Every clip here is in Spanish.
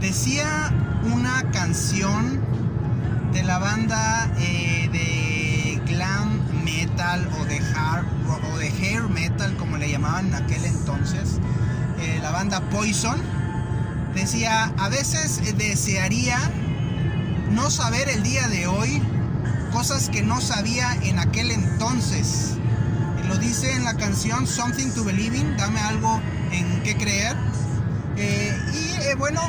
Decía una canción de la banda de glam metal o de hair metal, como le llamaban en aquel entonces, la banda Poison. Decía: a veces desearía no saber el día de hoy cosas que no sabía en aquel entonces. Lo dice en la canción Something to Believe in, dame algo en qué creer. Bueno,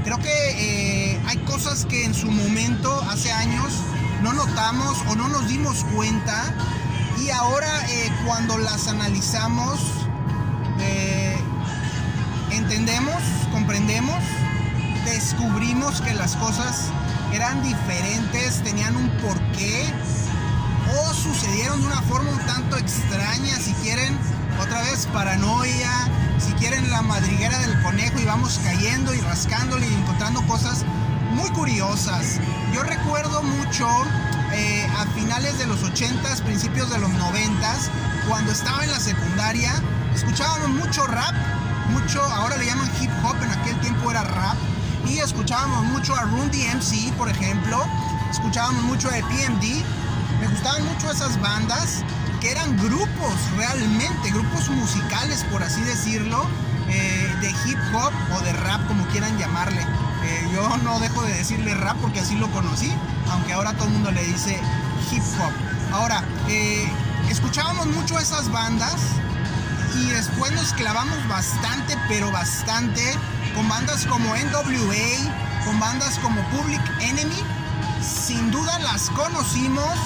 creo que hay cosas que en su momento, hace años, no notamos o no nos dimos cuenta, y ahora cuando las analizamos, entendemos, comprendemos, descubrimos que las cosas eran diferentes, tenían un porqué, o sucedieron de una forma un tanto extraña. Si quieren, otra vez, paranoia, si quieren, la madriguera del conejo, y vamos cayendo y rascándole y encontrando cosas muy curiosas. Yo recuerdo mucho a finales de los 80s, principios de los 90s, cuando estaba en la secundaria, escuchábamos mucho rap, ahora le llaman hip hop, en aquel tiempo era rap, y escuchábamos mucho a Run DMC, por ejemplo, escuchábamos mucho de PMD. Me gustaban mucho esas bandas que eran grupos, realmente grupos musicales, por así decirlo, de hip hop o de rap, como quieran llamarle. Yo no dejo de decirle rap porque así lo conocí, aunque ahora todo el mundo le dice hip hop. Ahora, escuchábamos mucho esas bandas y después nos clavamos bastante, pero bastante, con bandas como NWA, con bandas como Public Enemy. Sin duda las conocimos,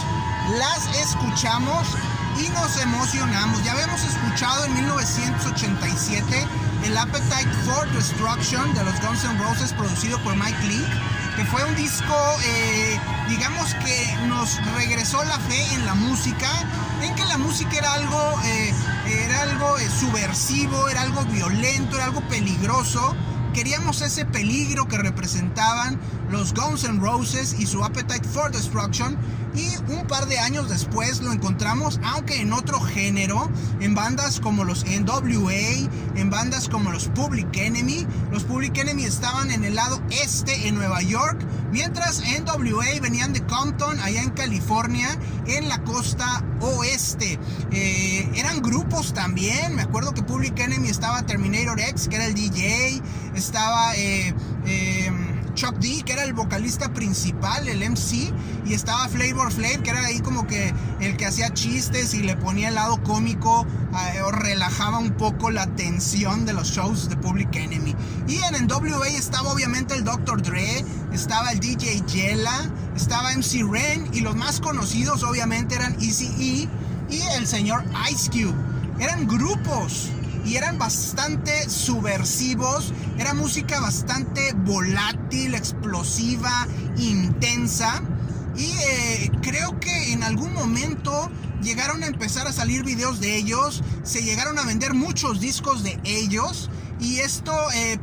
las escuchamos y nos emocionamos. Ya habíamos escuchado en 1987 el Appetite for Destruction de los Guns N' Roses, producido por Mike Leake, que fue un disco, digamos que nos regresó la fe en la música, en que la música era algo subversivo, era algo violento, era algo peligroso. Queríamos ese peligro que representaban los Guns N' Roses y su Appetite for Destruction, y un par de años después lo encontramos, aunque en otro género, en bandas como los NWA, en bandas como los Public Enemy. Los Public Enemy estaban en el lado este, en Nueva York, mientras NWA venían de Compton, allá en California, en la costa oeste. Eran grupos también. Me acuerdo que Public Enemy estaba Terminator X, que era el DJ, estaba Chuck D, que era el vocalista principal, el MC, y estaba Flavor Flav, que era ahí como que el que hacía chistes y le ponía el lado cómico, o relajaba un poco la tensión de los shows de Public Enemy. Y en NWA estaba obviamente el Dr. Dre, estaba el DJ Yella, estaba MC Ren, y los más conocidos obviamente eran Eazy-E y el señor Ice Cube. Eran grupos y eran bastante subversivos, era música bastante volátil, explosiva, intensa, y creo que en algún momento llegaron a empezar a salir videos de ellos, se llegaron a vender muchos discos de ellos, y esto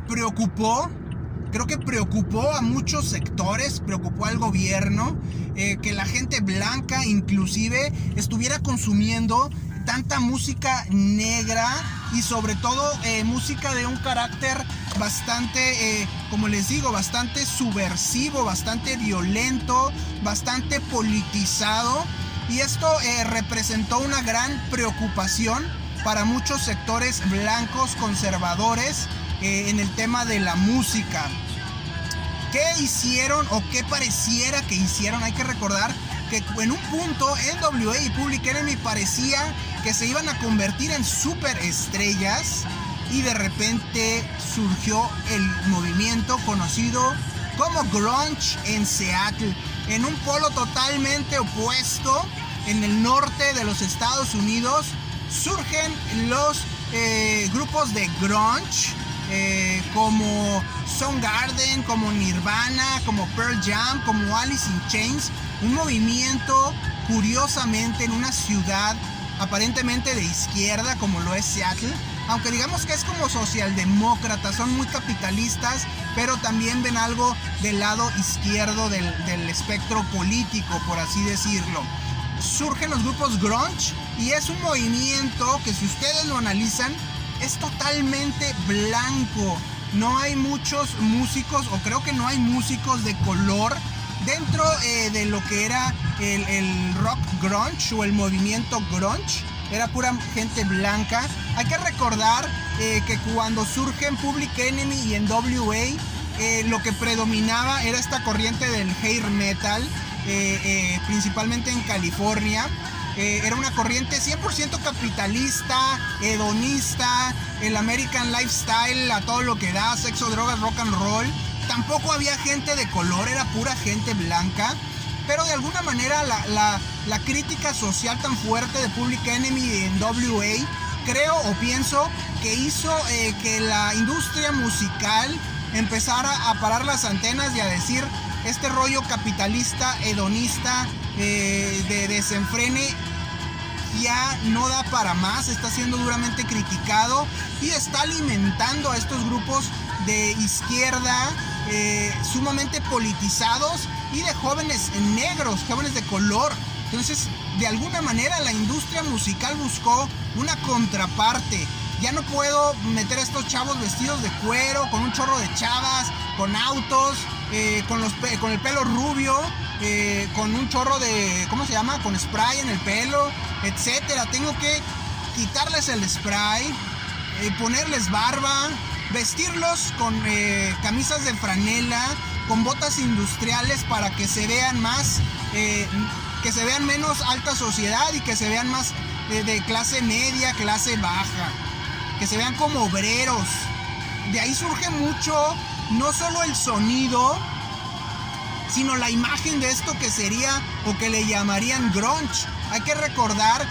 creo que preocupó a muchos sectores, preocupó al gobierno, que la gente blanca inclusive estuviera consumiendo tanta música negra, y sobre todo música de un carácter bastante, como les digo, bastante subversivo, bastante violento, bastante politizado. Y esto representó una gran preocupación para muchos sectores blancos conservadores en el tema de la música. ¿Qué hicieron o qué pareciera que hicieron? Hay que recordar que en un punto NWA y Public Enemy parecía que se iban a convertir en superestrellas, y de repente surgió el movimiento conocido como grunge en Seattle, en un polo totalmente opuesto. En el norte de los Estados Unidos surgen los grupos de grunge, como Soundgarden, como Nirvana, como Pearl Jam, como Alice in Chains. Un movimiento, curiosamente, en una ciudad aparentemente de izquierda como lo es Seattle, aunque digamos que es como socialdemócrata, son muy capitalistas, pero también ven algo del lado izquierdo del espectro político, por así decirlo. Surgen los grupos grunge, y es un movimiento que, si ustedes lo analizan, es totalmente blanco. no hay muchos músicos, o creo que no hay músicos de color dentro de lo que era el rock grunge o el movimiento grunge. Era pura gente blanca. Hay que recordar que cuando surgen Public Enemy y NWA, lo que predominaba era esta corriente del hair metal, principalmente en California. Era una corriente 100% capitalista, hedonista, el American lifestyle a todo lo que da, sexo, drogas, rock and roll. Tampoco había gente de color, era pura gente blanca. Pero de alguna manera la crítica social tan fuerte de Public Enemy y de NWA, creo o pienso que hizo que la industria musical empezara a parar las antenas y a decir: este rollo capitalista, hedonista, de desenfrene ya no da para más, está siendo duramente criticado y está alimentando a estos grupos de izquierda sumamente politizados y de jóvenes negros, jóvenes de color. Entonces, de alguna manera la industria musical buscó una contraparte. Ya no puedo meter a estos chavos vestidos de cuero, con un chorro de chavas, con autos, con el pelo rubio, con un chorro de, ¿cómo se llama? Con spray en el pelo, etcétera. Tengo que quitarles el spray, ponerles barba, vestirlos con camisas de franela, con botas industriales para que se vean más, que se vean menos alta sociedad y que se vean más de clase media, clase baja, que se vean como obreros. De ahí surge mucho, no solo el sonido, sino la imagen de esto que sería o que le llamarían grunge. Hay que recordar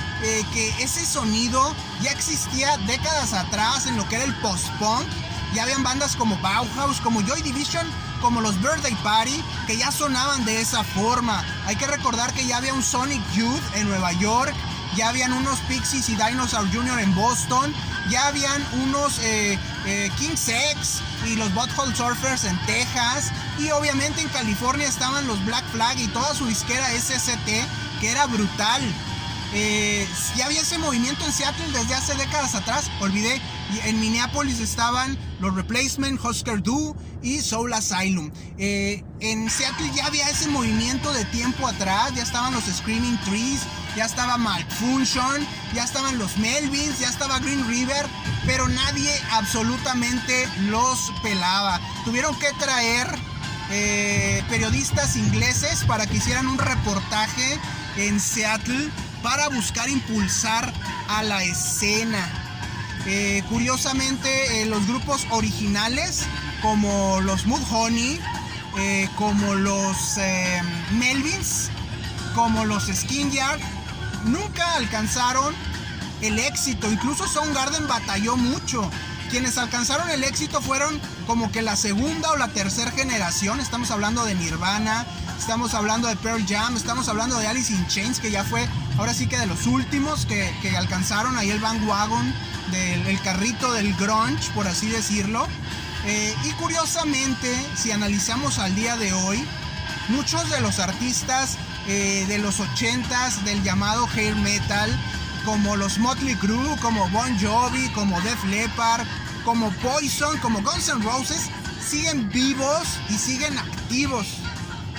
que ese sonido ya existía décadas atrás en lo que era el post-punk. Ya habían bandas como Bauhaus, como Joy Division, como los Birthday Party, que ya sonaban de esa forma. Hay que recordar que ya había un Sonic Youth en Nueva York, ya habían unos Pixies y Dinosaur Jr. en Boston, ya habían unos King's X y los Butthole Surfers en Texas, y obviamente en California estaban los Black Flag y toda su disquera SST, que era brutal. Ya había ese movimiento en Seattle desde hace décadas atrás. Olvidé, en Minneapolis estaban los Replacement, Husker Du y Soul Asylum. En Seattle ya había ese movimiento de tiempo atrás. Ya estaban los Screaming Trees, ya estaba Malfunction, ya estaban los Melvins, ya estaba Green River, pero nadie absolutamente los pelaba. Tuvieron que traer periodistas ingleses para que hicieran un reportaje en Seattle para buscar impulsar a la escena. Curiosamente, los grupos originales como los Mudhoney, como los Melvins, como los Skin Yard, nunca alcanzaron el éxito. Incluso Soundgarden batalló mucho. Quienes alcanzaron el éxito fueron como que la segunda o la tercera generación. Estamos hablando de Nirvana, estamos hablando de Pearl Jam, estamos hablando de Alice in Chains, que ya fue ahora sí que de los últimos que alcanzaron ahí el bandwagon, el carrito del grunge, por así decirlo. Y curiosamente, si analizamos al día de hoy, muchos de los artistas de los 80s del llamado hair metal, como los Motley Crue, como Bon Jovi, como Def Leppard, como Poison, como Guns N' Roses, siguen vivos y siguen activos,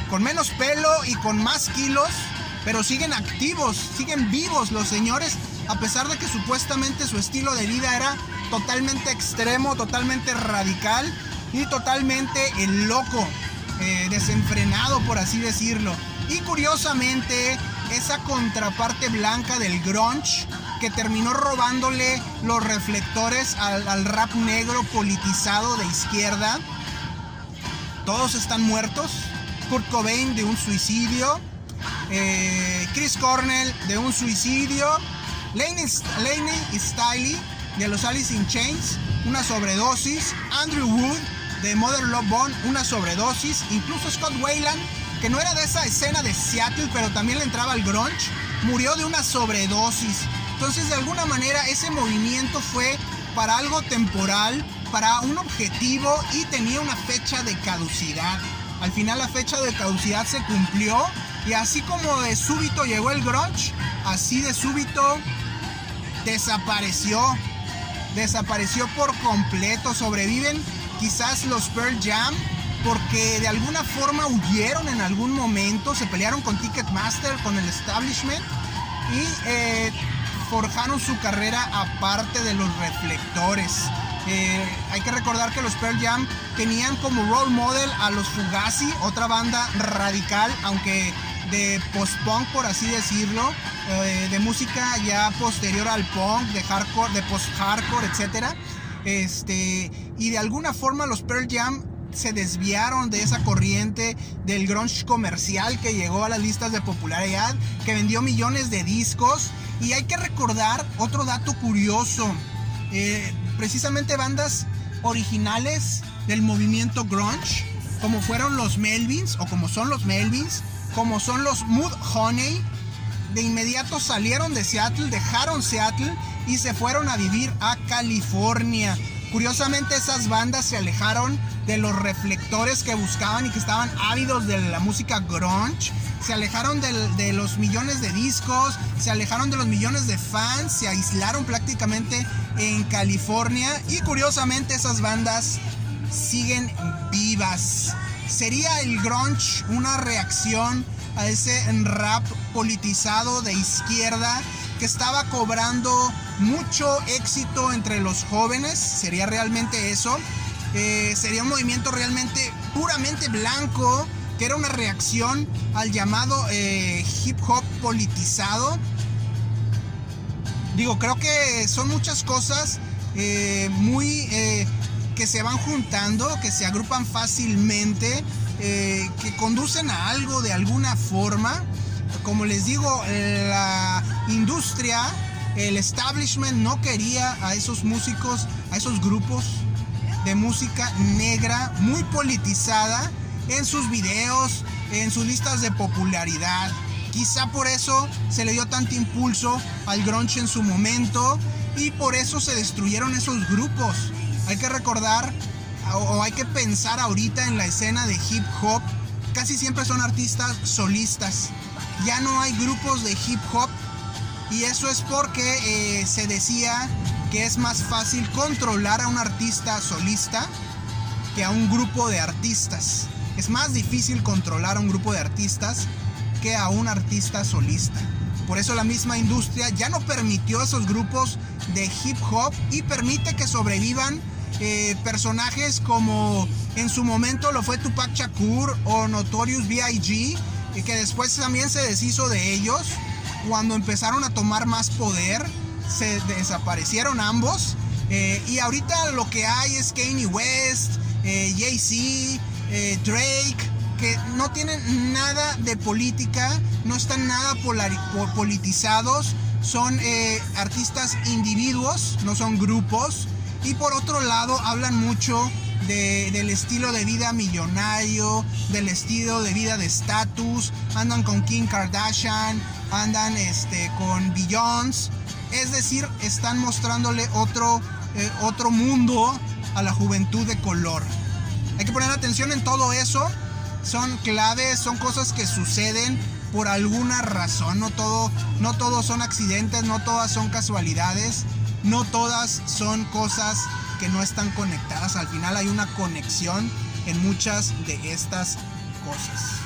con menos pelo y con más kilos, pero siguen activos, siguen vivos los señores, a pesar de que supuestamente su estilo de vida era totalmente extremo, totalmente radical y totalmente loco, desenfrenado, por así decirlo. Y curiosamente, esa contraparte blanca del grunge, que terminó robándole los reflectores al rap negro politizado de izquierda, todos están muertos. Kurt Cobain de un suicidio, Chris Cornell de un suicidio, Laney Staley de los Alice in Chains, una sobredosis, Andrew Wood de Mother Love Bone, una sobredosis, incluso Scott Weiland, que no era de esa escena de Seattle, pero también le entraba al grunge, murió de una sobredosis. Entonces, de alguna manera, ese movimiento fue para algo temporal, para un objetivo, y tenía una fecha de caducidad. Al final la fecha de caducidad se cumplió, y así como de súbito llegó el grunge, así de súbito desapareció por completo. Sobreviven quizás los Pearl Jam, porque de alguna forma huyeron en algún momento, se pelearon con Ticketmaster, con el establishment, y forjaron su carrera aparte de los reflectores. Hay que recordar que los Pearl Jam tenían como role model a los Fugazi, otra banda radical, aunque de post-punk, por así decirlo, de música ya posterior al punk, de hardcore, de post-hardcore, etc. Y de alguna forma los Pearl Jam se desviaron de esa corriente del grunge comercial que llegó a las listas de popularidad, que vendió millones de discos. Y hay que recordar otro dato curioso, precisamente bandas originales del movimiento grunge, como fueron los Melvins, o como son los Melvins, como son los Mudhoney, de inmediato salieron de Seattle, dejaron Seattle y se fueron a vivir a California. Curiosamente, esas bandas se alejaron de los reflectores que buscaban y que estaban ávidos de la música grunge. Se alejaron de los millones de discos, se alejaron de los millones de fans, se aislaron prácticamente en California, y curiosamente esas bandas siguen vivas. ¿Sería el grunge una reacción a ese rap politizado de izquierda que estaba cobrando mucho éxito entre los jóvenes? ¿Sería realmente eso? ¿Sería un movimiento realmente puramente blanco, que era una reacción al llamado hip hop politizado? Digo, creo que son muchas cosas que se van juntando, que se agrupan fácilmente, que conducen a algo de alguna forma. Como les digo, la industria, el establishment no quería a esos músicos, a esos grupos de música negra muy politizada en sus videos, en sus listas de popularidad. Quizá por eso se le dio tanto impulso al grunge en su momento, y por eso se destruyeron esos grupos. Hay que recordar, o hay que pensar ahorita en la escena de hip hop, casi siempre son artistas solistas. Ya no hay grupos de hip hop, y eso es porque se decía que es más fácil controlar a un artista solista que a un grupo de artistas. Es más difícil controlar a un grupo de artistas que a un artista solista. Por eso la misma industria ya no permitió esos grupos de hip hop y permite que sobrevivan personajes como en su momento lo fue Tupac Shakur o Notorious B.I.G., que después también se deshizo de ellos cuando empezaron a tomar más poder. Se desaparecieron ambos, y ahorita lo que hay es Kanye West, Jay-Z, Drake, que no tienen nada de política, no están nada politizados, son artistas individuos, no son grupos. Y por otro lado hablan mucho del estilo de vida millonario, del estilo de vida de estatus, andan con Kim Kardashian, andan con Beyoncé. Es decir, están mostrándole otro mundo a la juventud de color. Hay que poner atención en todo eso. Son claves, son cosas que suceden por alguna razón. No todo son accidentes, no todas son casualidades, no todas son cosas que no están conectadas. Al final hay una conexión en muchas de estas cosas.